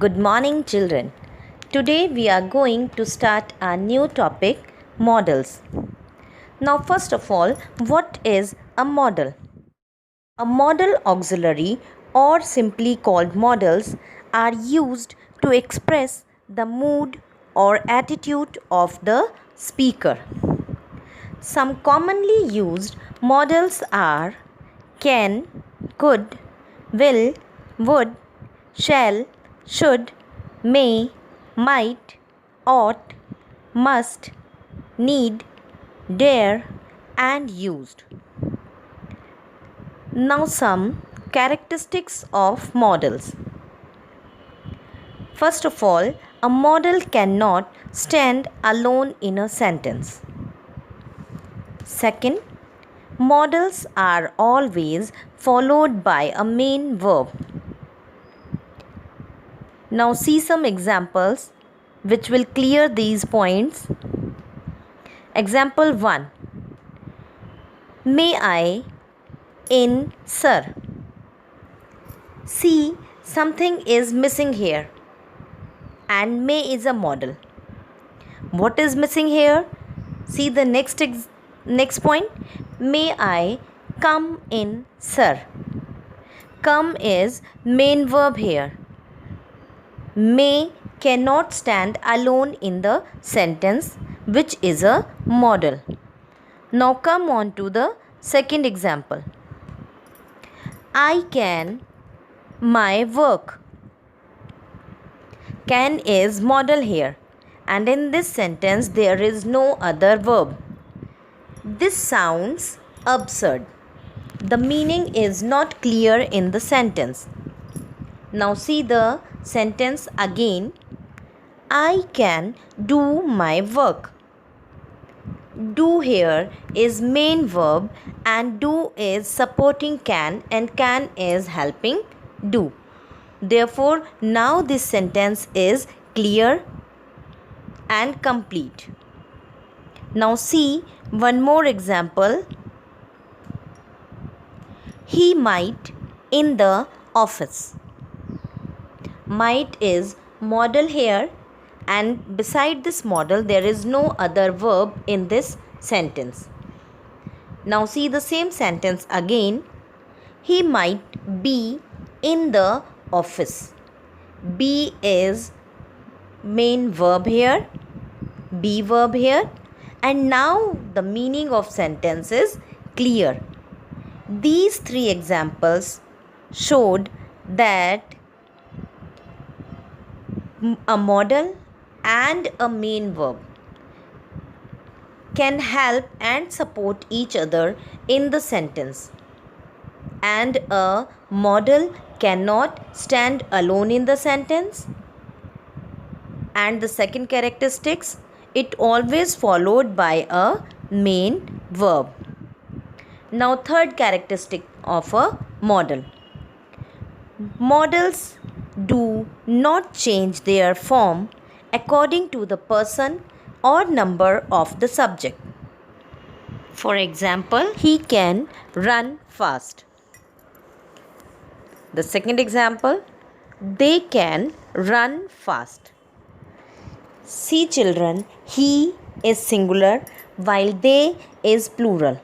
Good morning, children. Today we are going to start a new topic, models. Now, first of all, what is a model? A model auxiliary, or simply called models, are used to express the mood or attitude of the speaker. Some commonly used models are can, could, will, would, shall, should, may, might, ought, must, need, dare, and used. Now, some characteristics of models. First of all, a model cannot stand alone in a sentence. Second, models are always followed by a main verb. Now see some examples which will clear these points. Example 1. May I in sir. See, something is missing here and may is a model. What is missing here? See the next point. May I come in sir. Come is main verb here. May cannot stand alone in the sentence, which is a model. Now come on to the second example. I can my work. Can is model here, and in this sentence there is no other verb. This sounds absurd. The meaning is not clear in the sentence. Now see the sentence again. I can do my work. Do here is main verb and do is supporting can and can is helping do. Therefore, now this sentence is clear and complete. Now see one more example. He might in the office. Might is model here, and beside this model there is no other verb in this sentence. Now see the same sentence again. He might be in the office. Be is main verb here, be verb here, and now the meaning of sentence is clear. These three examples showed that a model and a main verb can help and support each other in the sentence, and a model cannot stand alone in the sentence. And the second characteristics, it always followed by a main verb. Now third characteristic of a model. Models do not change their form according to the person or number of the subject. For example, he can run fast. The second example, they can run fast. See children, he is singular while they is plural.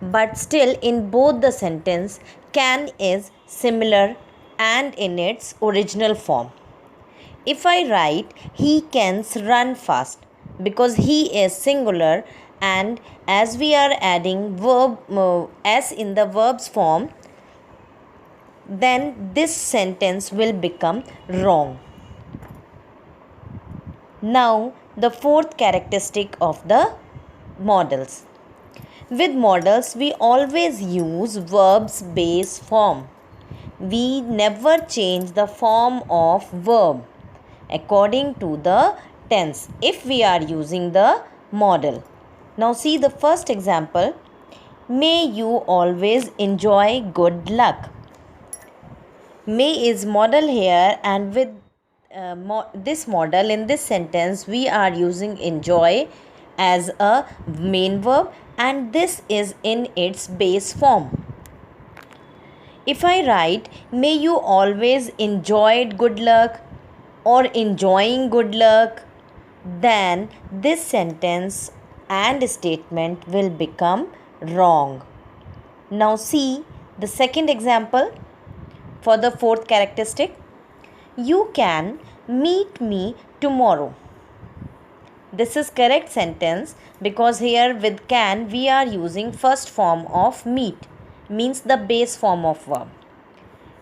But still in both the sentence, can is similar and in its original form. If I write he can run fast, because he is singular, and as we are adding verb s in the verb's form, then this sentence will become wrong. Now the fourth characteristic of the models. With models we always use verbs base form. We never change the form of verb according to the tense if we are using the model. Now see the first example. May you always enjoy good luck. May is model here, and with this model in this sentence we are using enjoy as a main verb, and this is in its base form. If I write, may you always enjoy good luck, or enjoying good luck, then this sentence and statement will become wrong. Now see the second example for the fourth characteristic. You can meet me tomorrow. This is correct sentence because here with can we are using first form of meet, means the base form of verb.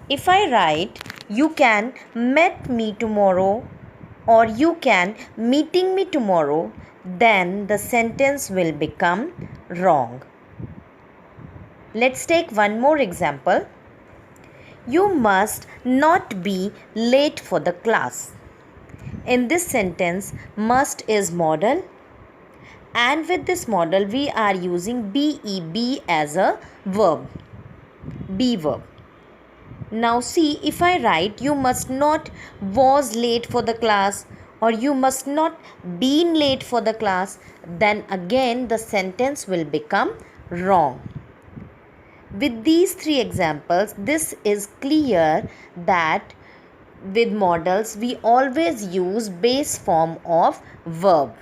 If I write you can meet me tomorrow or you can meeting me tomorrow, then the sentence will become wrong. Let's take one more example. You must not be late for the class. In this sentence, must is modal, and with this modal we are using be as a verb, be verb. Now see, if I write you must not was late for the class or you must not been late for the class, then again the sentence will become wrong. With these three examples, this is clear that with modals we always use base form of verb.